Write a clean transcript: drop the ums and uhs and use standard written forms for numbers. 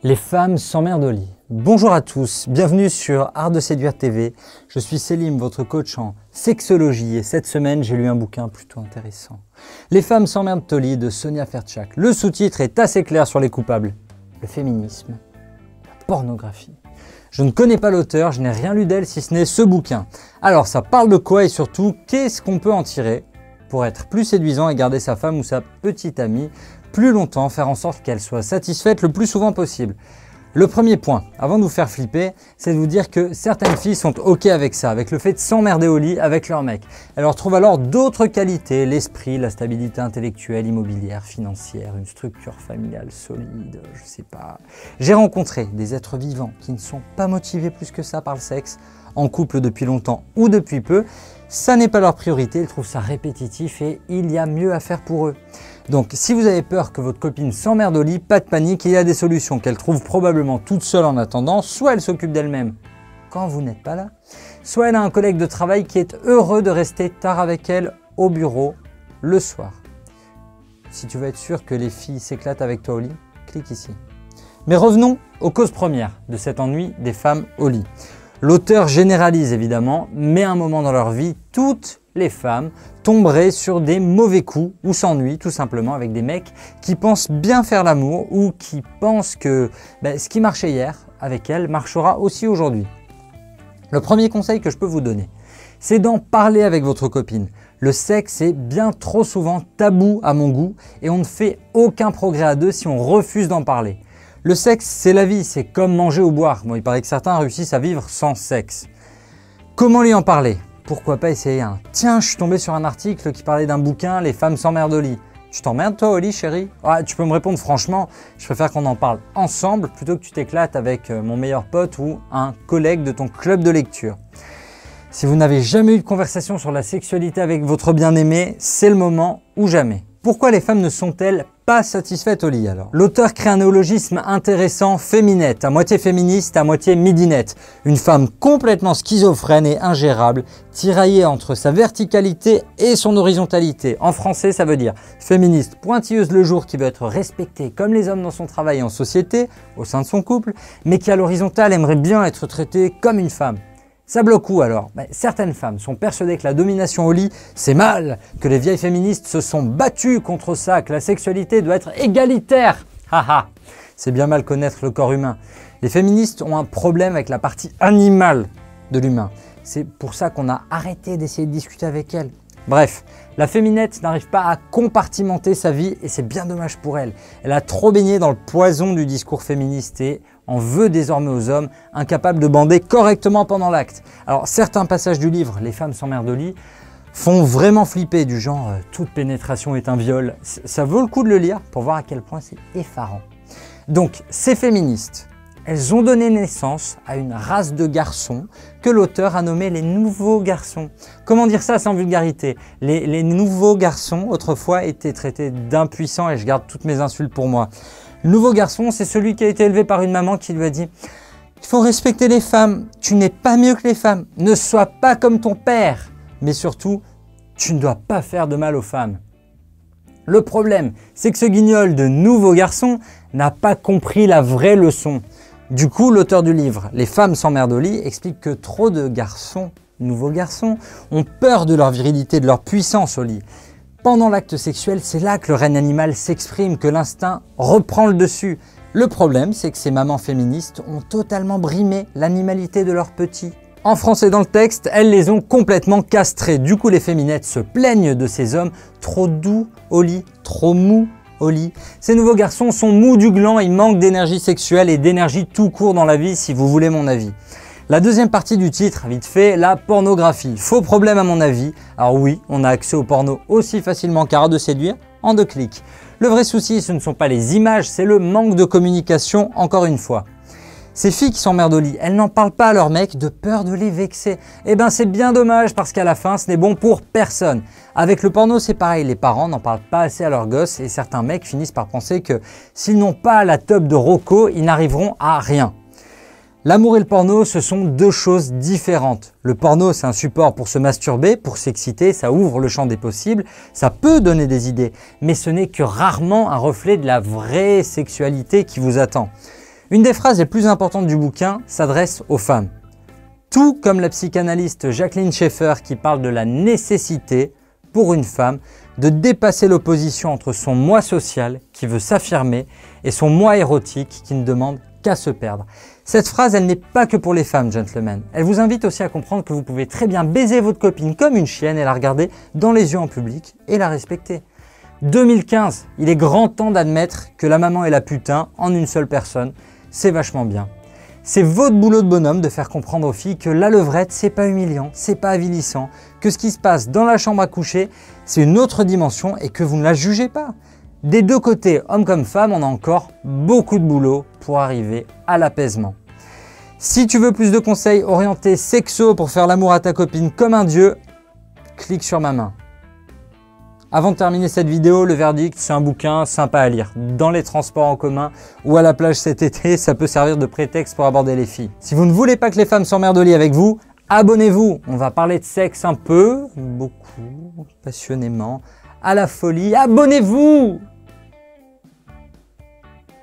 Les femmes s'emmerdent au lit. Bonjour à tous, bienvenue sur Art de séduire TV. Je suis Selim, votre coach en sexologie et cette semaine j'ai lu un bouquin plutôt intéressant. Les femmes s'emmerdent au lit de Sonia Fertchak. Le sous-titre est assez clair sur les coupables. Le féminisme, la pornographie. Je ne connais pas l'auteur, je n'ai rien lu d'elle si ce n'est ce bouquin. Alors ça parle de quoi et surtout qu'est-ce qu'on peut en tirer pour être plus séduisant et garder sa femme ou sa petite amie plus longtemps, faire en sorte qu'elle soit satisfaite le plus souvent possible. Le premier point, avant de vous faire flipper, c'est de vous dire que certaines filles sont ok avec ça, avec le fait de s'emmerder au lit avec leur mec. Elles retrouvent alors d'autres qualités, l'esprit, la stabilité intellectuelle, immobilière, financière, une structure familiale solide, je sais pas. J'ai rencontré des êtres vivants qui ne sont pas motivés plus que ça par le sexe, en couple depuis longtemps ou depuis peu. Ça n'est pas leur priorité, ils trouvent ça répétitif et il y a mieux à faire pour eux. Donc si vous avez peur que votre copine s'emmerde au lit, pas de panique, il y a des solutions qu'elle trouve probablement toute seule en attendant. Soit elle s'occupe d'elle-même quand vous n'êtes pas là, soit elle a un collègue de travail qui est heureux de rester tard avec elle au bureau le soir. Si tu veux être sûr que les filles s'éclatent avec toi au lit, clique ici. Mais revenons aux causes premières de cet ennui des femmes au lit. L'auteur généralise évidemment, mais à un moment dans leur vie, toutes les femmes tomberaient sur des mauvais coups ou s'ennuient tout simplement avec des mecs qui pensent bien faire l'amour ou qui pensent que ce qui marchait hier avec elles marchera aussi aujourd'hui. Le premier conseil que je peux vous donner, c'est d'en parler avec votre copine. Le sexe est bien trop souvent tabou à mon goût et on ne fait aucun progrès à deux si on refuse d'en parler. Le sexe, c'est la vie, c'est comme manger ou boire. Bon, il paraît que certains réussissent à vivre sans sexe. Comment lui en parler? Pourquoi pas essayer un « Tiens, je suis tombé sur un article qui parlait d'un bouquin, les femmes s'emmerdent au lit. Tu t'emmerdes toi au lit, chérie ?» Tu peux me répondre franchement, je préfère qu'on en parle ensemble plutôt que tu t'éclates avec mon meilleur pote ou un collègue de ton club de lecture. Si vous n'avez jamais eu de conversation sur la sexualité avec votre bien-aimé, c'est le moment ou jamais. Pourquoi les femmes ne sont-elles pas satisfaites au lit alors? L'auteur crée un néologisme intéressant, féminette, à moitié féministe, à moitié midinette. Une femme complètement schizophrène et ingérable, tiraillée entre sa verticalité et son horizontalité. En français, ça veut dire féministe pointilleuse le jour qui veut être respectée comme les hommes dans son travail et en société, au sein de son couple, mais qui à l'horizontale aimerait bien être traitée comme une femme. Ça bloque où alors? Certaines femmes sont persuadées que la domination au lit, c'est mal, que les vieilles féministes se sont battues contre ça, que la sexualité doit être égalitaire. Haha, c'est bien mal connaître le corps humain. Les féministes ont un problème avec la partie animale de l'humain. C'est pour ça qu'on a arrêté d'essayer de discuter avec elles. Bref, la féminette n'arrive pas à compartimenter sa vie et c'est bien dommage pour elle. Elle a trop baigné dans le poison du discours féministe et en veut désormais aux hommes incapables de bander correctement pendant l'acte. Alors certains passages du livre « Les femmes s'emmerdent au lit » font vraiment flipper du genre « toute pénétration est un viol ». Ça vaut le coup de le lire pour voir à quel point c'est effarant. Donc ces féministes, elles ont donné naissance à une race de garçons que l'auteur a nommé les nouveaux garçons. Comment dire ça sans vulgarité? Les nouveaux garçons autrefois étaient traités d'impuissants et je garde toutes mes insultes pour moi. Le nouveau garçon, c'est celui qui a été élevé par une maman qui lui a dit « Il faut respecter les femmes, tu n'es pas mieux que les femmes, ne sois pas comme ton père, mais surtout, tu ne dois pas faire de mal aux femmes. » Le problème, c'est que ce guignol de nouveau garçon n'a pas compris la vraie leçon. Du coup, l'auteur du livre « Les femmes s'emmerdent au lit » explique que trop de garçons, nouveaux garçons, ont peur de leur virilité, de leur puissance au lit. Pendant l'acte sexuel, c'est là que le règne animal s'exprime, que l'instinct reprend le dessus. Le problème, c'est que ces mamans féministes ont totalement brimé l'animalité de leurs petits. En français dans le texte, elles les ont complètement castrés. Du coup, les féminettes se plaignent de ces hommes trop doux au lit, trop mous au lit. Ces nouveaux garçons sont mous du gland, ils manquent d'énergie sexuelle et d'énergie tout court dans la vie, si vous voulez mon avis. La deuxième partie du titre, vite fait, la pornographie. Faux problème à mon avis. Alors oui, on a accès au porno aussi facilement qu'Art de séduire, en 2 clics. Le vrai souci, ce ne sont pas les images, c'est le manque de communication, encore une fois. Ces filles qui s'emmerdent au lit, elles n'en parlent pas à leur mec de peur de les vexer. Eh ben c'est bien dommage parce qu'à la fin, ce n'est bon pour personne. Avec le porno, c'est pareil, les parents n'en parlent pas assez à leurs gosses et certains mecs finissent par penser que s'ils n'ont pas la teub de Rocco, ils n'arriveront à rien. L'amour et le porno, ce sont 2 choses différentes. Le porno, c'est un support pour se masturber, pour s'exciter, ça ouvre le champ des possibles, ça peut donner des idées, mais ce n'est que rarement un reflet de la vraie sexualité qui vous attend. Une des phrases les plus importantes du bouquin s'adresse aux femmes. Tout comme la psychanalyste Jacqueline Schaeffer qui parle de la nécessité pour une femme de dépasser l'opposition entre son moi social qui veut s'affirmer et son moi érotique qui ne demande qu'à se perdre. Cette phrase, elle n'est pas que pour les femmes, gentlemen. Elle vous invite aussi à comprendre que vous pouvez très bien baiser votre copine comme une chienne et la regarder dans les yeux en public et la respecter. 2015, il est grand temps d'admettre que la maman et la putain en une seule personne, c'est vachement bien. C'est votre boulot de bonhomme de faire comprendre aux filles que la levrette, c'est pas humiliant, c'est pas avilissant, que ce qui se passe dans la chambre à coucher, c'est une autre dimension et que vous ne la jugez pas. Des deux côtés, hommes comme femmes, on a encore beaucoup de boulot pour arriver à l'apaisement. Si tu veux plus de conseils orientés sexo pour faire l'amour à ta copine comme un dieu, clique sur ma main. Avant de terminer cette vidéo, le verdict, c'est un bouquin sympa à lire. Dans les transports en commun ou à la plage cet été, ça peut servir de prétexte pour aborder les filles. Si vous ne voulez pas que les femmes s'emmerdent au lit avec vous, abonnez-vous. On va parler de sexe un peu, beaucoup, passionnément, à la folie. Abonnez-vous!